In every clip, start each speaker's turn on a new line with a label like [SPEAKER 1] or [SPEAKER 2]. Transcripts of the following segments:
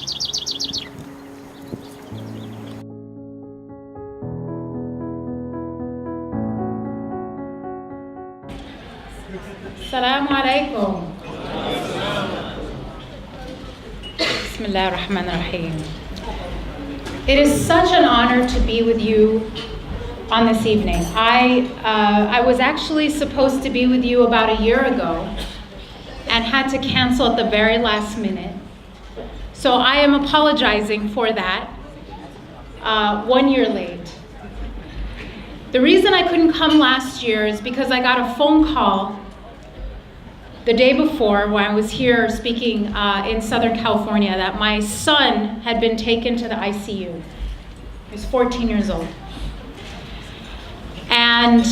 [SPEAKER 1] Assalamu alaikum. Bismillah ar-Rahman ar-Rahim. It is such an honor to be with you on this evening. I was actually supposed to be with you about a year ago and had to cancel at the very last minute. So I am apologizing for that, 1 year late. The reason I couldn't come last year is because I got a phone call the day before when I was here speaking in Southern California that my son had been taken to the ICU. He was 14 years old. And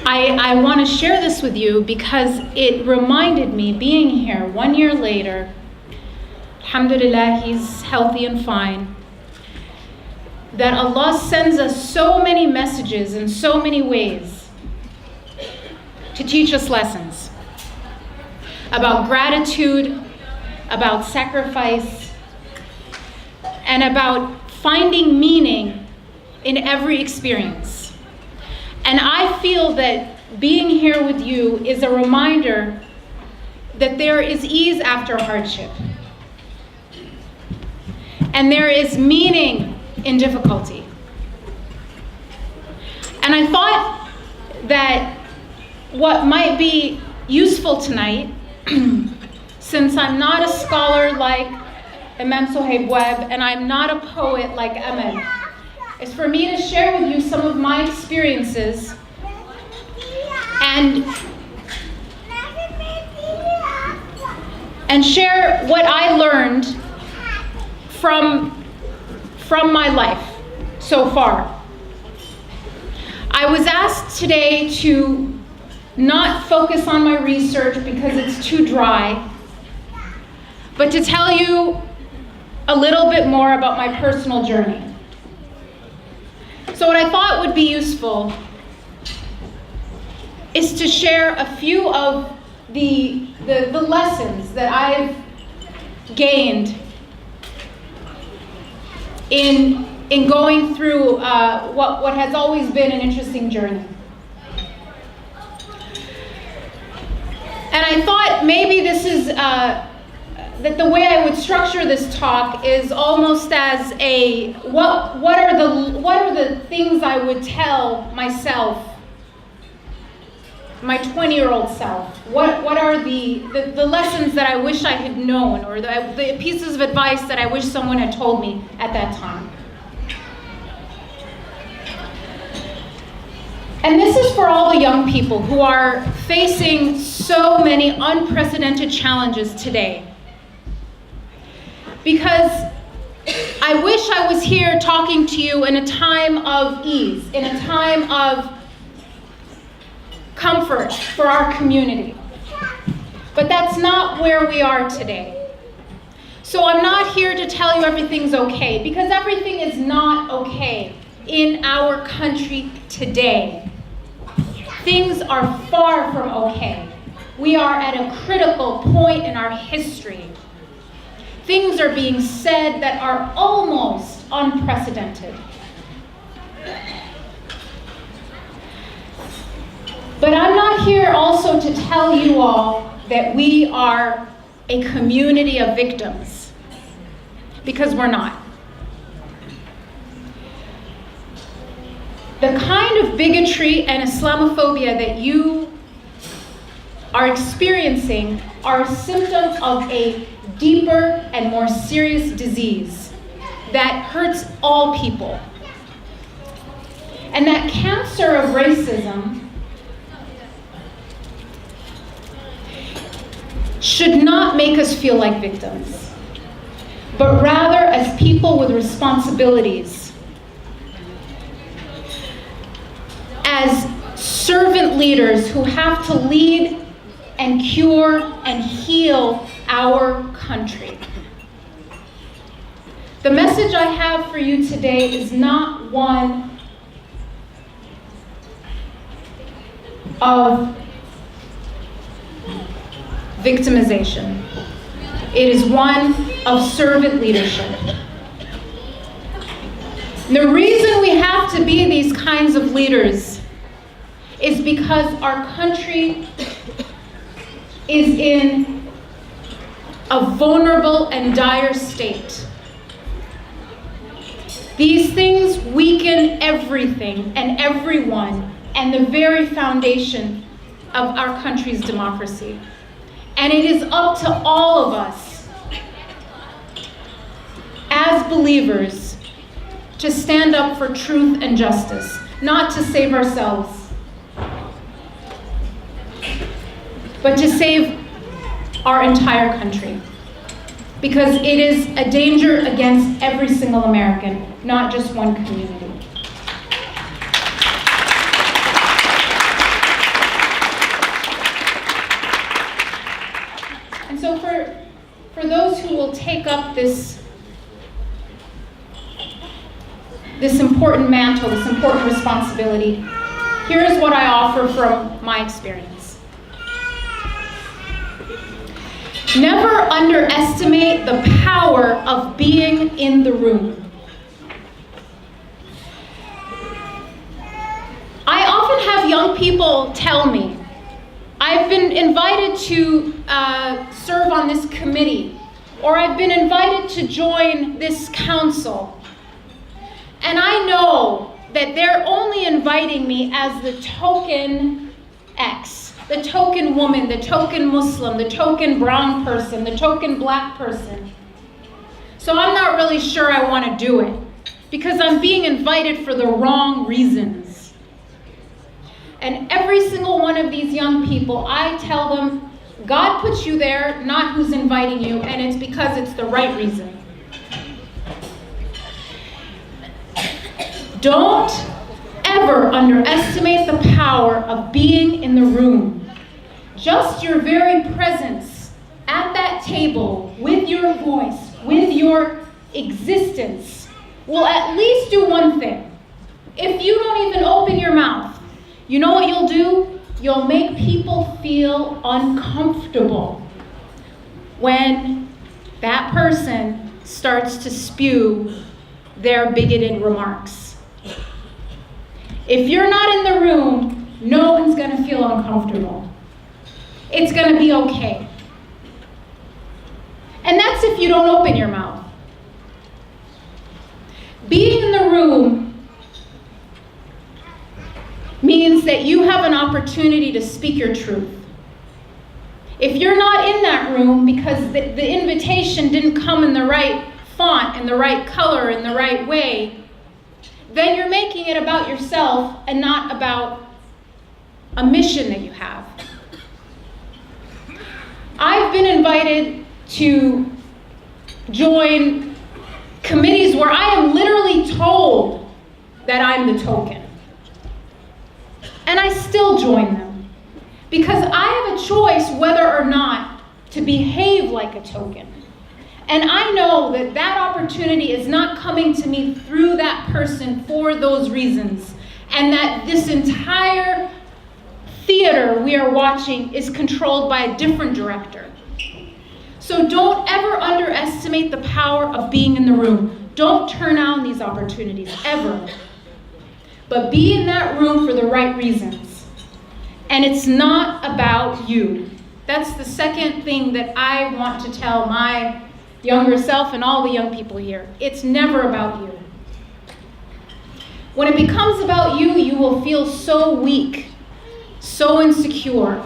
[SPEAKER 1] I want to share this with you because it reminded me, being here 1 year later, alhamdulillah, he's healthy and fine, that Allah sends us so many messages in so many ways to teach us lessons about gratitude, about sacrifice, and about finding meaning in every experience. And I feel that being here with you is a reminder that there is ease after hardship. And there is meaning in difficulty. And I thought that what might be useful tonight, since I'm not a scholar like Imam Sohaib Webb and I'm not a poet like Ahmed, is for me to share with you some of my experiences and share what I learned from my life so far. I was asked today to not focus on my research because it's too dry, but to tell you a little bit more about my personal journey. So what I thought would be useful is to share a few of the lessons that I've gained in going through what has always been an interesting journey. And I thought maybe this is, that the way I would structure this talk is almost as a, what are the things I would tell myself, my 20-year-old self? What are the lessons that I wish I had known, or the pieces of advice that I wish someone had told me at that time? And this is for all the young people who are facing so many unprecedented challenges today. Because I wish I was here talking to you in a time of ease, in a time of comfort for our community. But that's not where we are today. So I'm not here to tell you everything's okay, because everything is not okay in our country today. Things are far from okay. We are at a critical point in our history. Things are being said that are almost unprecedented. But I'm not here also to tell you all that we are a community of victims, because we're not. The kind of bigotry and Islamophobia that you are experiencing are a symptom of a deeper and more serious disease that hurts all people. And that cancer of racism should not make us feel like victims, but rather as people with responsibilities, as servant leaders who have to lead and cure and heal our country. The message I have for you today is not one of victimization. It is one of servant leadership. The reason we have to be these kinds of leaders is because our country is in a vulnerable and dire state. These things weaken everything and everyone and the very foundation of our country's democracy. And it is up to all of us as believers to stand up for truth and justice, not to save ourselves, but to save our entire country. Because it is a danger against every single American, not just one community. And so for those who will take up this important mantle, this important responsibility, here is what I offer from my experience. Never underestimate the power of being in the room. I often have young people tell me, I've been invited to serve on this committee, or I've been invited to join this council. And I know that they're only inviting me as the token X, the token woman, the token Muslim, the token brown person, the token black person. So I'm not really sure I want to do it because I'm being invited for the wrong reasons. And every single one of these young people, I tell them, God puts you there, not who's inviting you, and it's because it's the right reason. Don't ever underestimate the power of being in the room. Just your very presence at that table, with your voice, with your existence, will at least do one thing. If you don't even open your mouth, you know what you'll do? You'll make people feel uncomfortable when that person starts to spew their bigoted remarks. If you're not in the room, no one's going to feel uncomfortable. It's going to be okay. And that's if you don't open your mouth. Being in the room means that you have an opportunity to speak your truth. If you're not in that room because the invitation didn't come in the right font, in the right color, in the right way, then you're making it about yourself and not about a mission that you have. I've been invited to join committees where I am literally told that I'm the token. And I still join them because I have a choice whether or not to behave like a token. And I know that that opportunity is not coming to me through that person for those reasons. And that this entire theater we are watching is controlled by a different director. So don't ever underestimate the power of being in the room. Don't turn down these opportunities, ever. But be in that room for the right reasons. And it's not about you. That's the second thing that I want to tell my younger self and all the young people here. It's never about you. When it becomes about you, you will feel so weak, so insecure.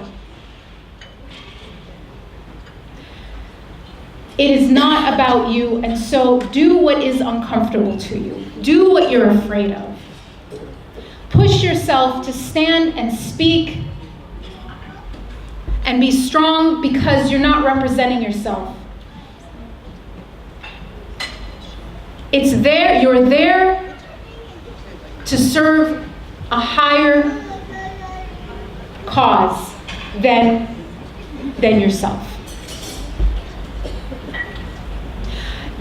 [SPEAKER 1] It is not about you, and so do what is uncomfortable to you. Do what you're afraid of. Push yourself to stand and speak and be strong because you're not representing yourself. It's there, you're there to serve a higher cause than yourself.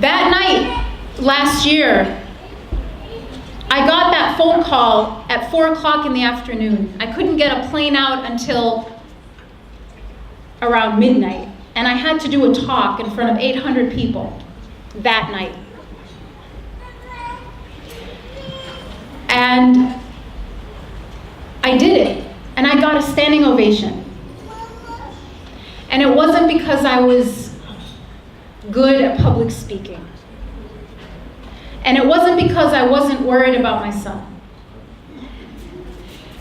[SPEAKER 1] That night, last year, I got that phone call at 4 o'clock in the afternoon. I couldn't get a plane out until around midnight. and I had to do a talk in front of 800 people that night. And I did it, and I got a standing ovation. And it wasn't because I was good at public speaking. And it wasn't because I wasn't worried about my son.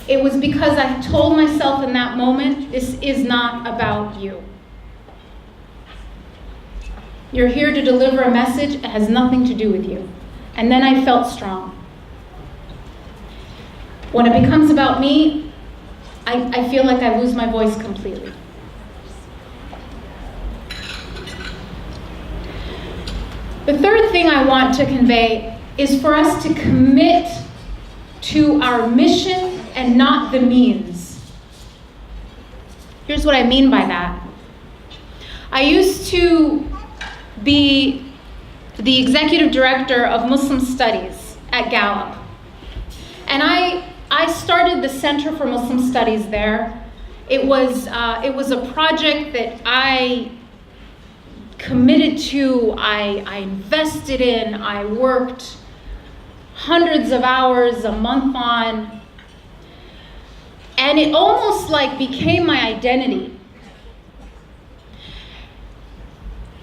[SPEAKER 1] It was because I told myself in that moment, this is not about you. You're here to deliver a message, it has nothing to do with you. And then I felt strong. When it becomes about me, I feel like I lose my voice completely. The third thing I want to convey is for us to commit to our mission and not the means. Here's what I mean by that. I used to be the executive director of Muslim Studies at Gallup. And I started the Center for Muslim Studies there. It was a project that I committed to, I invested in, I worked hundreds of hours a month on, and it almost like became my identity.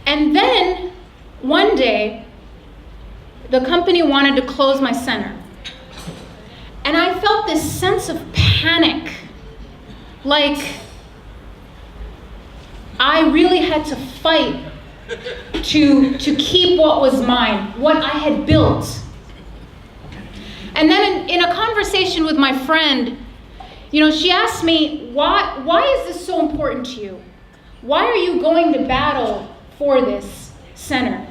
[SPEAKER 1] And then one day, the company wanted to close my center. And I felt this sense of panic, like I really had to fight to keep what was mine, what I had built. And then in a conversation with my friend, she asked me, why is this so important to you? Why are you going to battle for this center?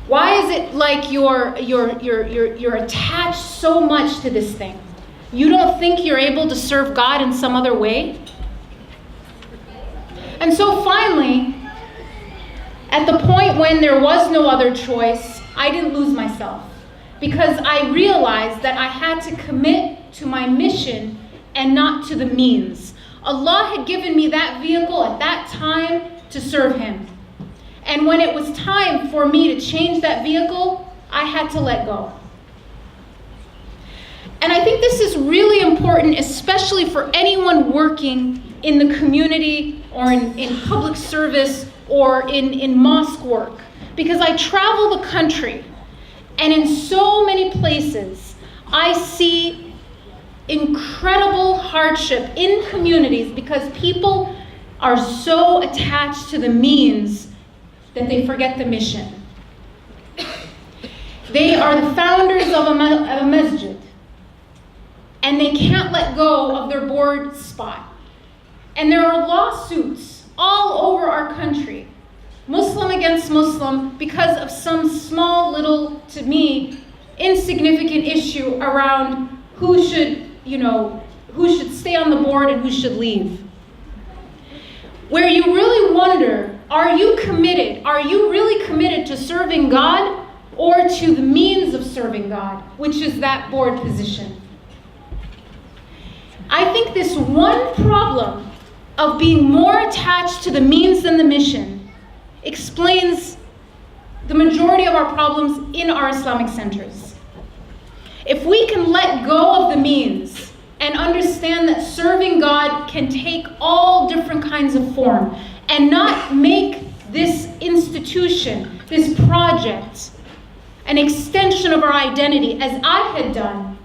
[SPEAKER 1] Why is it like you're attached so much to this thing? You don't think you're able to serve God in some other way? And so finally, at the point when there was no other choice, I didn't lose myself, because I realized that I had to commit to my mission and not to the means. Allah had given me that vehicle at that time to serve Him. And when it was time for me to change that vehicle, I had to let go. And I think this is really important, especially for anyone working in the community or in public service or in mosque work. Because I travel the country, and in so many places, I see incredible hardship in communities because people are so attached to the means that they forget the mission. They are the founders of a masjid, and they can't let go of their board spot. And there are lawsuits all over our country, Muslim against Muslim, because of some small little, to me, insignificant issue around who should stay on the board and who should leave. Where you really wonder, are you committed? Are you really committed to serving God or to the means of serving God, which is that board position? I think this one problem of being more attached to the means than the mission explains the majority of our problems in our Islamic centers. If we can let go of the means and understand that serving God can take all different kinds of form and not make this institution, this project, an extension of our identity, as I had done,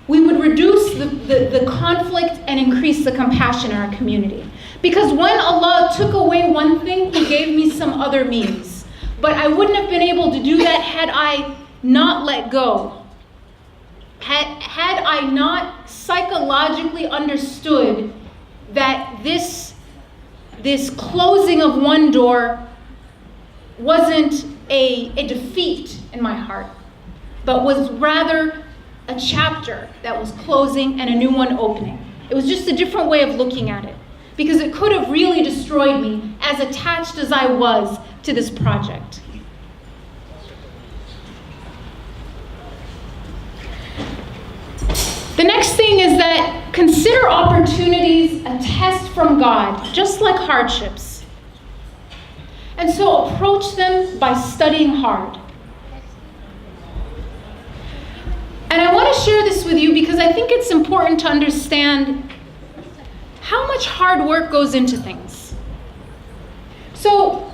[SPEAKER 1] we would reduce the conflict and increase the compassion in our community. Because when Allah took away one thing, He gave me some other means. But I wouldn't have been able to do that had I not let go. Had I not psychologically understood that this closing of one door wasn't a defeat in my heart, but was rather a chapter that was closing and a new one opening. It was just a different way of looking at it, because it could have really destroyed me, as attached as I was to this project. The next thing is that consider opportunities a test from God, just like hardships. And so approach them by studying hard. And I want to share this with you because I think it's important to understand how much hard work goes into things. So,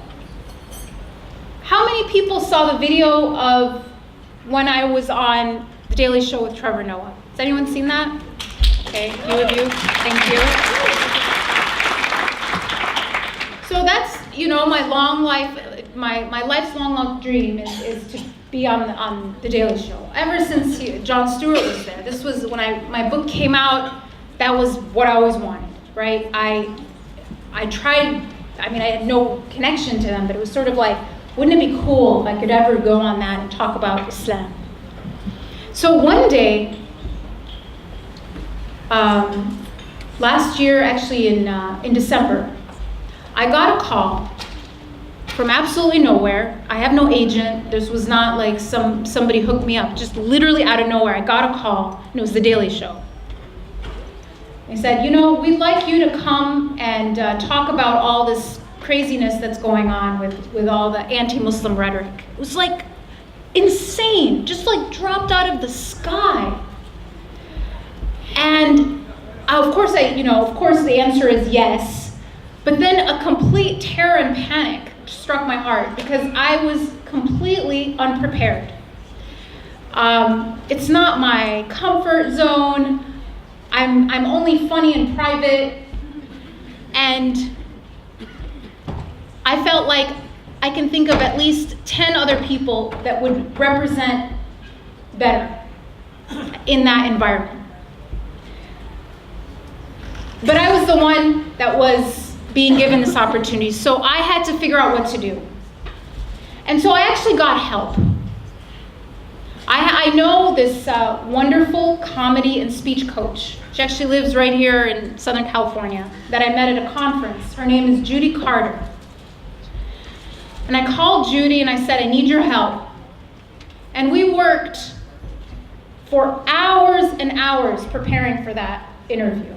[SPEAKER 1] how many people saw the video of when I was on The Daily Show with Trevor Noah? Has anyone seen that? Okay, a few of you. Thank you. So that's, my long life, my life's long dream is to be on The Daily Show. Ever since Jon Stewart was there. This was when my book came out, that was what I always wanted, right? I tried, I had no connection to them, but it was sort of like, wouldn't it be cool if I could ever go on that and talk about Islam? So one day, last year, actually in December, I got a call from absolutely nowhere. I have no agent. This was not like somebody hooked me up. Just literally out of nowhere, I got a call, and it was The Daily Show. They said, we'd like you to come and talk about all this craziness that's going on with all the anti-Muslim rhetoric. It was like insane, just like dropped out of the sky. And of course the answer is yes. But then a complete terror and panic struck my heart because I was completely unprepared. It's not my comfort zone. I'm only funny in private, and I felt like I can think of at least 10 other people that would represent better in that environment. But I was the one that was being given this opportunity, so I had to figure out what to do. And so I actually got help. I know this wonderful comedy and speech coach. She actually lives right here in Southern California, that I met at a conference. Her name is Judy Carter. And I called Judy and I said, I need your help. And we worked for hours and hours preparing for that interview.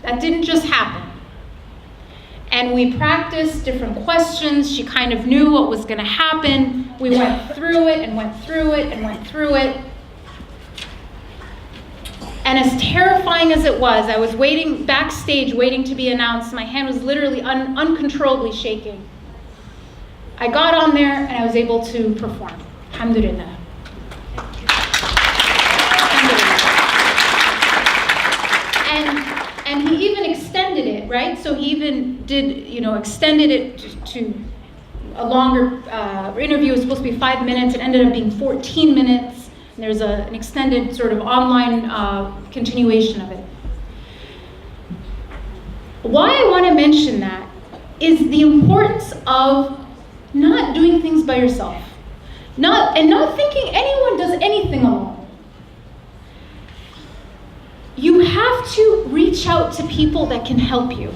[SPEAKER 1] That didn't just happen. And we practiced different questions. She kind of knew what was going to happen. We went through it and went through it and went through it. And as terrifying as it was, I was waiting backstage, waiting to be announced. My hand was literally uncontrollably shaking. I got on there and I was able to perform. Alhamdulillah. And he even extended it, right? So he even did, extended it to a longer interview. It was supposed to be 5 minutes. It ended up being 14 minutes. And there's an extended sort of online continuation of it. Why I want to mention that is the importance of not doing things by yourself. Not thinking anyone does anything alone. You have to reach out to people that can help you.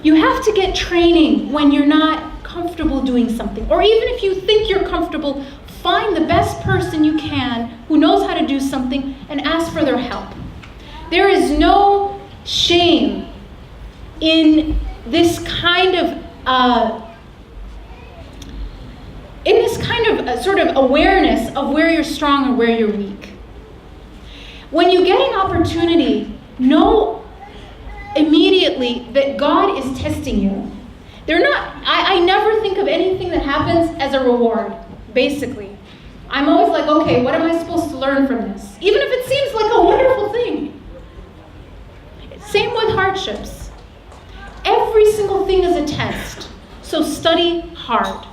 [SPEAKER 1] You have to get training when you're not comfortable doing something. Or even if you think you're comfortable, find the best person you can who knows how to do something and ask for their help. There is no shame in this kind of sort of awareness of where you're strong and where you're weak. When you get an opportunity, know immediately that God is testing you. I never think of anything that happens as a reward, basically. I'm always like, okay, what am I supposed to learn from this? Even if it seems like a wonderful thing. Same with hardships. Every single thing is a test. So study hard.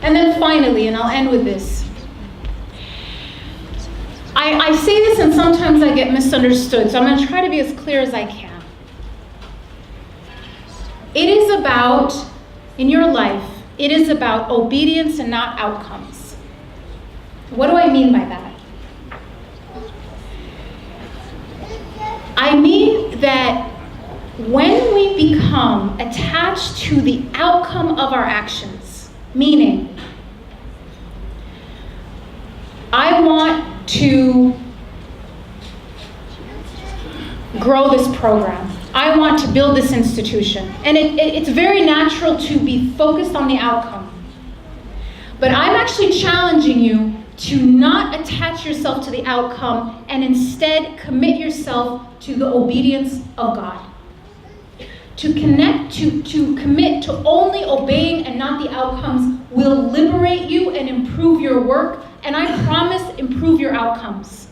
[SPEAKER 1] And then finally, and I'll end with this. I say this and sometimes I get misunderstood, so I'm going to try to be as clear as I can. It is about, in your life, it is about obedience and not outcomes. What do I mean by that? I mean that when we become attached to the outcome of our actions, meaning, I want to grow this program. I want to build this institution. And it's very natural to be focused on the outcome. But I'm actually challenging you to not attach yourself to the outcome and instead commit yourself to the obedience of God. To commit to only obeying and not the outcomes will liberate you and improve your work, and I promise improve your outcomes.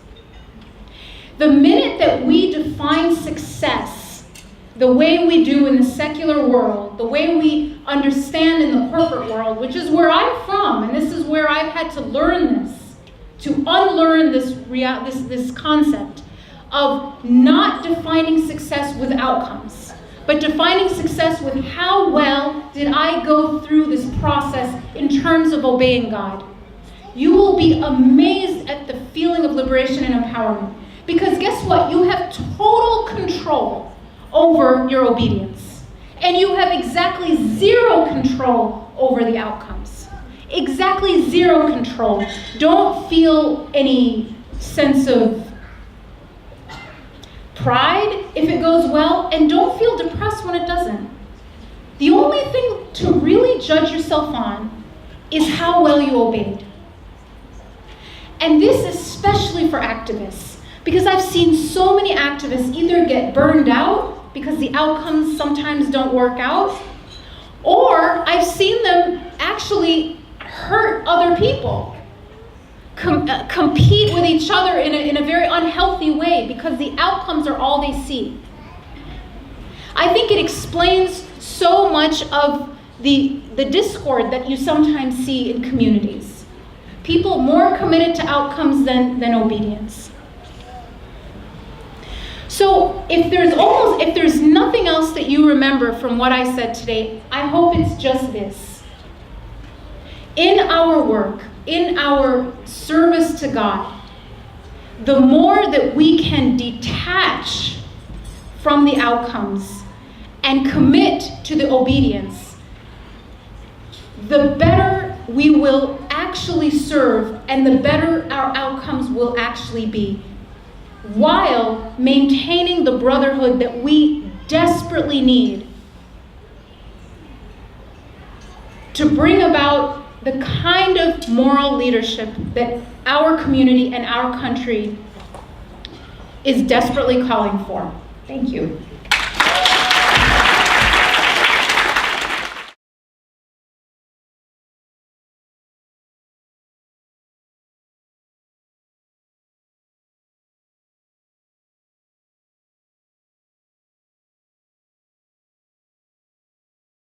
[SPEAKER 1] The minute that we define success the way we do in the secular world, the way we understand in the corporate world, which is where I'm from, and this is where I've had to learn this, to unlearn this concept of not defining success with outcomes, but defining success with how well did I go through this process in terms of obeying God. You will be amazed at the feeling of liberation and empowerment. Because guess what? You have total control over your obedience. And you have exactly zero control over the outcomes. Exactly zero control. Don't feel any sense of pride if it goes well, and don't feel depressed when it doesn't. The only thing to really judge yourself on is how well you obeyed. And this especially for activists, because I've seen so many activists either get burned out because the outcomes sometimes don't work out, or I've seen them actually hurt other people, compete with each other in a very unhealthy way because the outcomes are all they see. I think it explains so much of the discord that you sometimes see in communities. People more committed to outcomes than obedience. So if there's nothing else that you remember from what I said today, I hope it's just this. In our work, in our service to God, the more that we can detach from the outcomes and commit to the obedience, the better we will actually serve and the better our outcomes will actually be, while maintaining the brotherhood that we desperately need to bring about the kind of moral leadership that our community and our country is desperately calling for. Thank you.